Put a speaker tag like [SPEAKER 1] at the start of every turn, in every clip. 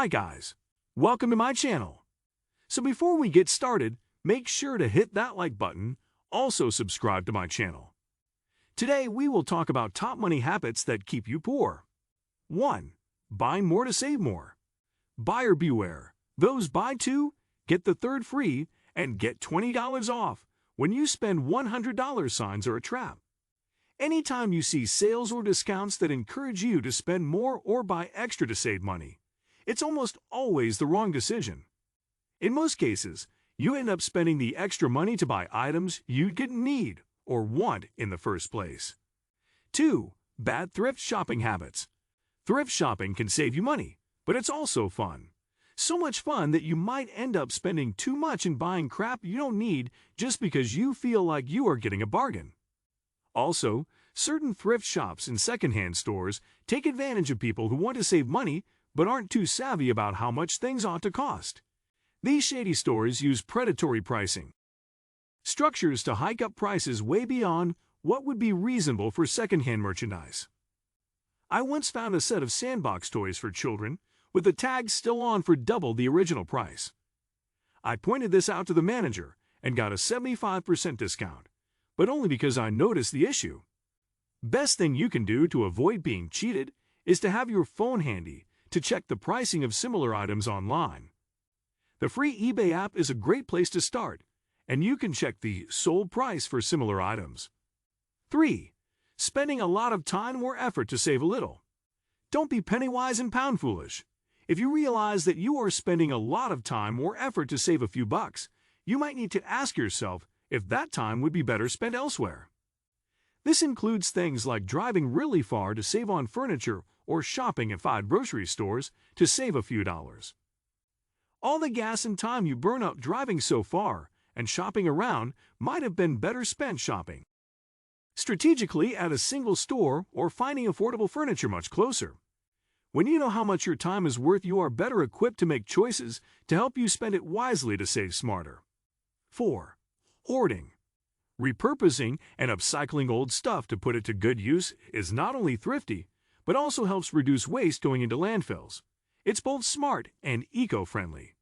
[SPEAKER 1] Hi guys, welcome to my channel. So before we get started, make sure to hit that like button, also subscribe to my channel. Today we will talk about top money habits that keep you poor. 1. Buying more to save more. Buyer beware, those buy two, get the third free, and get $20 off when you spend $100 signs are a trap. Anytime you see sales or discounts that encourage you to spend more or buy extra to save money, it's almost always the wrong decision. In most cases, you end up spending the extra money to buy items you didn't need or want in the first place. 2. Bad thrift shopping habits. Thrift shopping can save you money, but it's also fun. So much fun that you might end up spending too much in buying crap you don't need just because you feel like you are getting a bargain. Also, certain thrift shops and secondhand stores take advantage of people who want to save money but aren't too savvy about how much things ought to cost. These shady stores use predatory pricing structures to hike up prices way beyond what would be reasonable for secondhand merchandise. I once found a set of sandbox toys for children with the tags still on for double the original price. I pointed this out to the manager and got a 75% discount, but only because I noticed the issue. Best thing you can do to avoid being cheated is to have your phone handy to check the pricing of similar items online. The free eBay app is a great place to start, and you can check the sold price for similar items. 3. Spending a lot of time or effort to save a little. Don't be penny-wise and pound foolish. If you realize that you are spending a lot of time or effort to save a few bucks, you might need to ask yourself if that time would be better spent elsewhere. This includes things like driving really far to save on furniture or shopping at 5 grocery stores to save a few dollars. All the gas and time you burn up driving so far and shopping around might have been better spent shopping strategically at a single store or finding affordable furniture much closer. When you know how much your time is worth, you are better equipped to make choices to help you spend it wisely to save smarter. 4. Hoarding. Repurposing and upcycling old stuff to put it to good use is not only thrifty, but also helps reduce waste going into landfills. It's both smart and eco-friendly.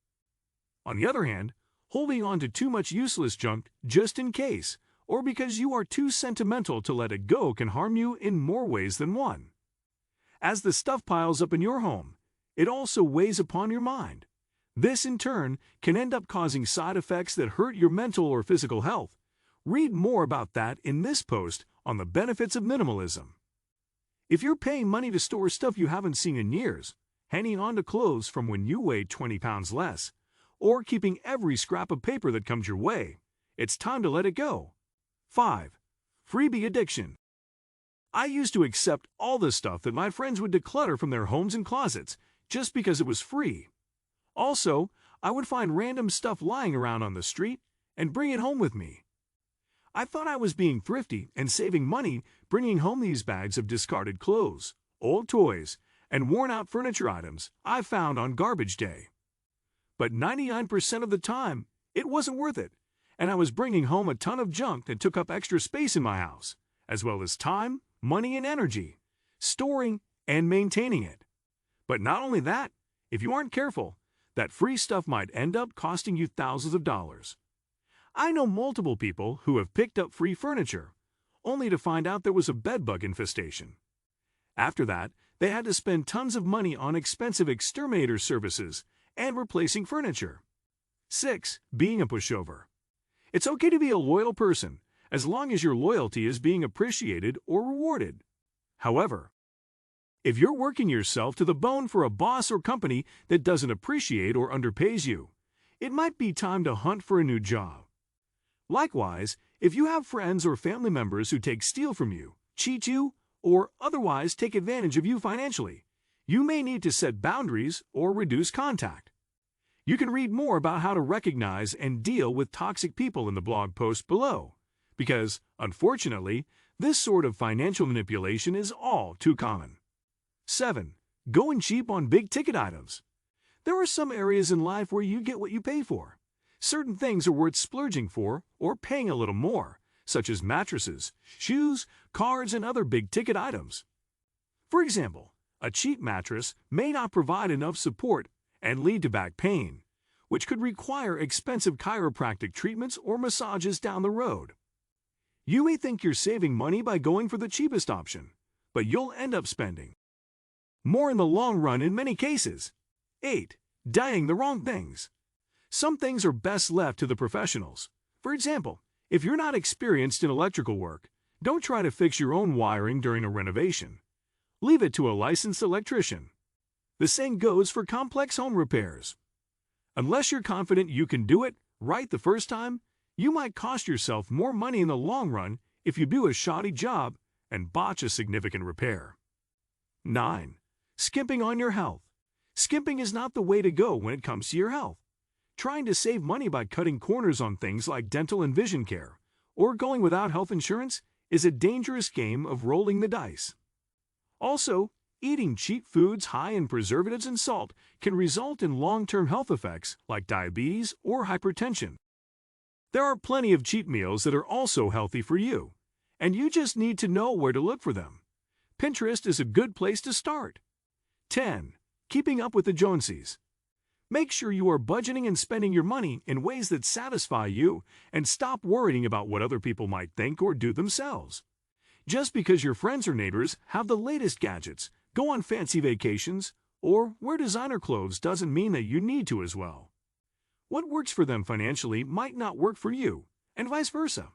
[SPEAKER 1] On the other hand, holding on to too much useless junk just in case, or because you are too sentimental to let it go, can harm you in more ways than one. As the stuff piles up in your home, it also weighs upon your mind. This, in turn, can end up causing side effects that hurt your mental or physical health. Read more about that in this post on the benefits of minimalism. If you're paying money to store stuff you haven't seen in years, hanging on to clothes from when you weighed 20 pounds less, or keeping every scrap of paper that comes your way, it's time to let it go. 5. Freebie addiction. I used to accept all the stuff that my friends would declutter from their homes and closets just because it was free. Also, I would find random stuff lying around on the street and bring it home with me. I thought I was being thrifty and saving money bringing home these bags of discarded clothes, old toys, and worn-out furniture items I found on garbage day. But 99% of the time, it wasn't worth it, and I was bringing home a ton of junk that took up extra space in my house, as well as time, money, and energy, storing and maintaining it. But not only that, if you aren't careful, that free stuff might end up costing you thousands of dollars. I know multiple people who have picked up free furniture, only to find out there was a bedbug infestation. After that, they had to spend tons of money on expensive exterminator services and replacing furniture. 6. Being a pushover. It's okay to be a loyal person, as long as your loyalty is being appreciated or rewarded. However, if you're working yourself to the bone for a boss or company that doesn't appreciate or underpays you, it might be time to hunt for a new job. Likewise, if you have friends or family members who take steal from you, cheat you, or otherwise take advantage of you financially, you may need to set boundaries or reduce contact. You can read more about how to recognize and deal with toxic people in the blog post below, because, unfortunately, this sort of financial manipulation is all too common. 7. Going cheap on big-ticket items. There are some areas in life where you get what you pay for. Certain things are worth splurging for or paying a little more, such as mattresses, shoes, cards, and other big-ticket items. For example, a cheap mattress may not provide enough support and lead to back pain, which could require expensive chiropractic treatments or massages down the road. You may think you're saving money by going for the cheapest option, but you'll end up spending more in the long run in many cases. 8. Buying the wrong things. Some things are best left to the professionals. For example, if you're not experienced in electrical work, don't try to fix your own wiring during a renovation. Leave it to a licensed electrician. The same goes for complex home repairs. Unless you're confident you can do it right the first time, you might cost yourself more money in the long run if you do a shoddy job and botch a significant repair. 9. Skimping on your health. Skimping is not the way to go when it comes to your health. Trying to save money by cutting corners on things like dental and vision care, or going without health insurance, is a dangerous game of rolling the dice. Also, eating cheap foods high in preservatives and salt can result in long-term health effects like diabetes or hypertension. There are plenty of cheat meals that are also healthy for you, and you just need to know where to look for them. Pinterest is a good place to start. 10. Keeping up with the Joneses. Make sure you are budgeting and spending your money in ways that satisfy you and stop worrying about what other people might think or do themselves. Just because your friends or neighbors have the latest gadgets, go on fancy vacations, or wear designer clothes doesn't mean that you need to as well. What works for them financially might not work for you, and vice versa.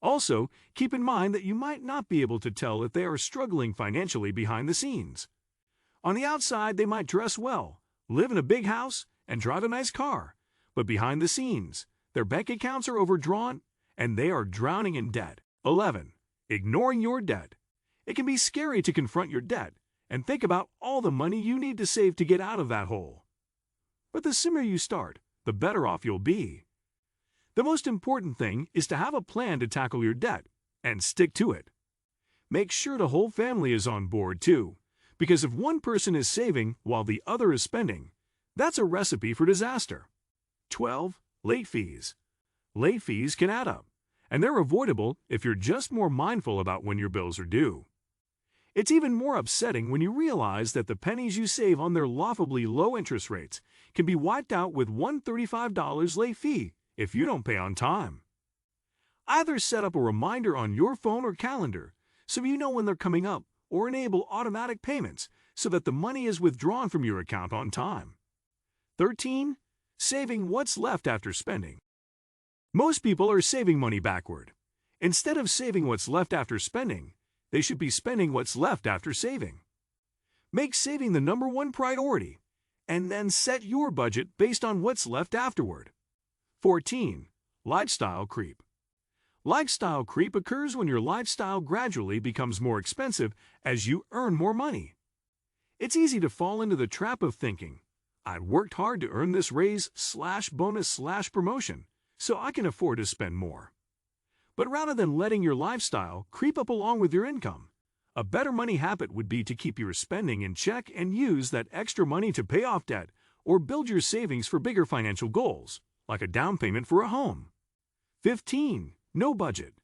[SPEAKER 1] Also, keep in mind that you might not be able to tell if they are struggling financially behind the scenes. On the outside, they might dress well, live in a big house, and drive a nice car, but behind the scenes, their bank accounts are overdrawn, and they are drowning in debt. 11. Ignoring your debt. It can be scary to confront your debt and think about all the money you need to save to get out of that hole. But the sooner you start, the better off you'll be. The most important thing is to have a plan to tackle your debt and stick to it. Make sure the whole family is on board too, because if one person is saving while the other is spending, that's a recipe for disaster. 12. Late fees. Late fees can add up, and they're avoidable if you're just more mindful about when your bills are due. It's even more upsetting when you realize that the pennies you save on their laughably low interest rates can be wiped out with one $35 late fee if you don't pay on time. Either set up a reminder on your phone or calendar so you know when they're coming up, or enable automatic payments so that the money is withdrawn from your account on time. 13. Saving what's left after spending. Most people are saving money backward. Instead of saving what's left after spending, they should be spending what's left after saving. Make saving the number one priority, and then set your budget based on what's left afterward. 14. Lifestyle creep. Lifestyle creep occurs when your lifestyle gradually becomes more expensive as you earn more money. It's easy to fall into the trap of thinking, I'd worked hard to earn this raise/bonus/promotion, so I can afford to spend more. But rather than letting your lifestyle creep up along with your income, a better money habit would be to keep your spending in check and use that extra money to pay off debt or build your savings for bigger financial goals, like a down payment for a home. 15. No budget.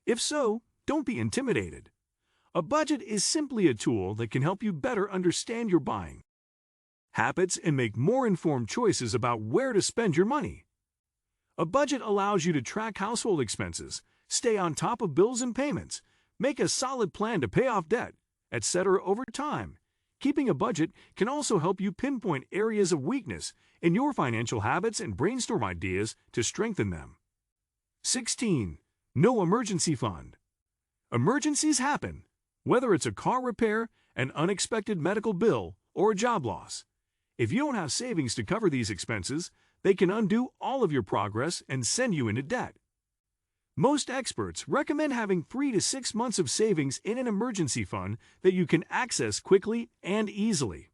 [SPEAKER 1] If so, don't be intimidated. A budget is simply a tool that can help you better understand your buying habits and make more informed choices about where to spend your money. A budget allows you to track household expenses, stay on top of bills and payments, make a solid plan to pay off debt, etc. over time. Keeping a budget can also help you pinpoint areas of weakness in your financial habits and brainstorm ideas to strengthen them. 16. No emergency fund. Emergencies happen, whether it's a car repair, an unexpected medical bill, or a job loss. If you don't have savings to cover these expenses, they can undo all of your progress and send you into debt. Most experts recommend having 3 to 6 months of savings in an emergency fund that you can access quickly and easily.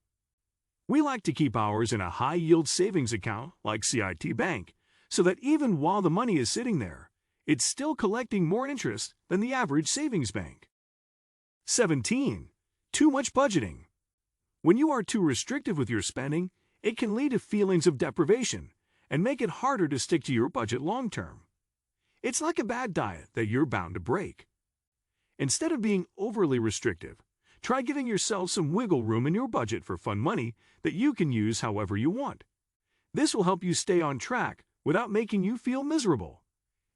[SPEAKER 1] We like to keep ours in a high-yield savings account like CIT Bank, so that even while the money is sitting there, it's still collecting more interest than the average savings bank. 17. Too much budgeting. When you are too restrictive with your spending, it can lead to feelings of deprivation and make it harder to stick to your budget long-term. It's like a bad diet that you're bound to break. Instead of being overly restrictive, Try giving yourself some wiggle room in your budget for fun money that you can use however you want. This will help you stay on track without making you feel miserable.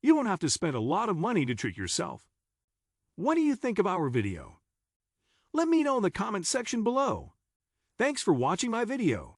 [SPEAKER 1] You don't have to spend a lot of money to treat yourself. What do you think of our video? Let me know in the comment section below. Thanks for watching my video.